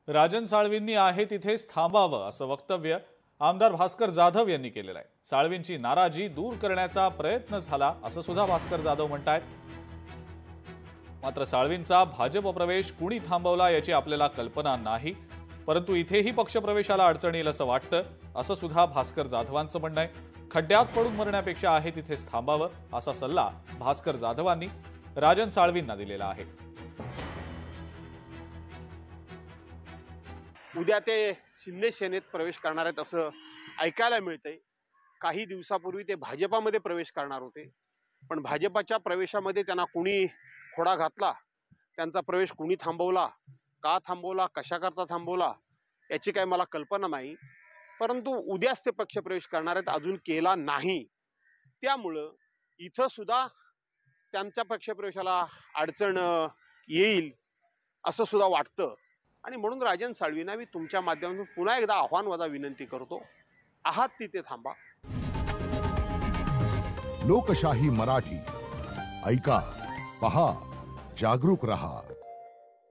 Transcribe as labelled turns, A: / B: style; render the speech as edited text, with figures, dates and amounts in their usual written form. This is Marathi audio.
A: राजन साळवींनी आहे तिथेच थांबावं असं वक्तव्य आमदार भास्कर जाधव यांनी केलेलं आहे। साळवींची नाराजी दूर करण्याचा प्रयत्न झाला असं सुद्धा भास्कर जाधव म्हणतात। मात्र साळवींचा भाजप प्रवेश कुणी थांबवला याची आपल्याला कल्पना नाही, परंतु इथेही पक्षप्रवेशाला अडचण येईल असं वाटतं असं सुद्धा भास्कर जाधवांचं म्हणणं आहे। खड्ड्यात पडून मरण्यापेक्षा आहे तिथेच थांबावं असा सल्ला भास्कर जाधवांनी राजन साळवींना दिलेला आहे।
B: उद्या ते शिंदे सेनेत प्रवेश करणार आहेत असं ऐकायला मिळतंय। काही दिवसापूर्वी ते भाजपामध्ये प्रवेश करणार होते, पण भाजपाच्या प्रवेशामध्ये त्यांना कुणी खोडा घातला, त्यांचा प्रवेश कुणी थांबवला, का थांबवला, कशाकरता थांबवला याची काही मला कल्पना नाही। परंतु उद्याच ते पक्षप्रवेश करणार आहेत, अजून केला नाही, त्यामुळं इथं सुद्धा त्यांच्या पक्षप्रवेशाला अडचण येईल असं सुद्धा वाटतं। आणि म्हणून राजन साळवींना मी तुमच्या माध्यमातून पुन्हा एकदा आव्हानवादा विनंती करतो, आहात तिथे थांबा।
C: लोकशाही मराठी ऐका, पहा, जागरूक रहा।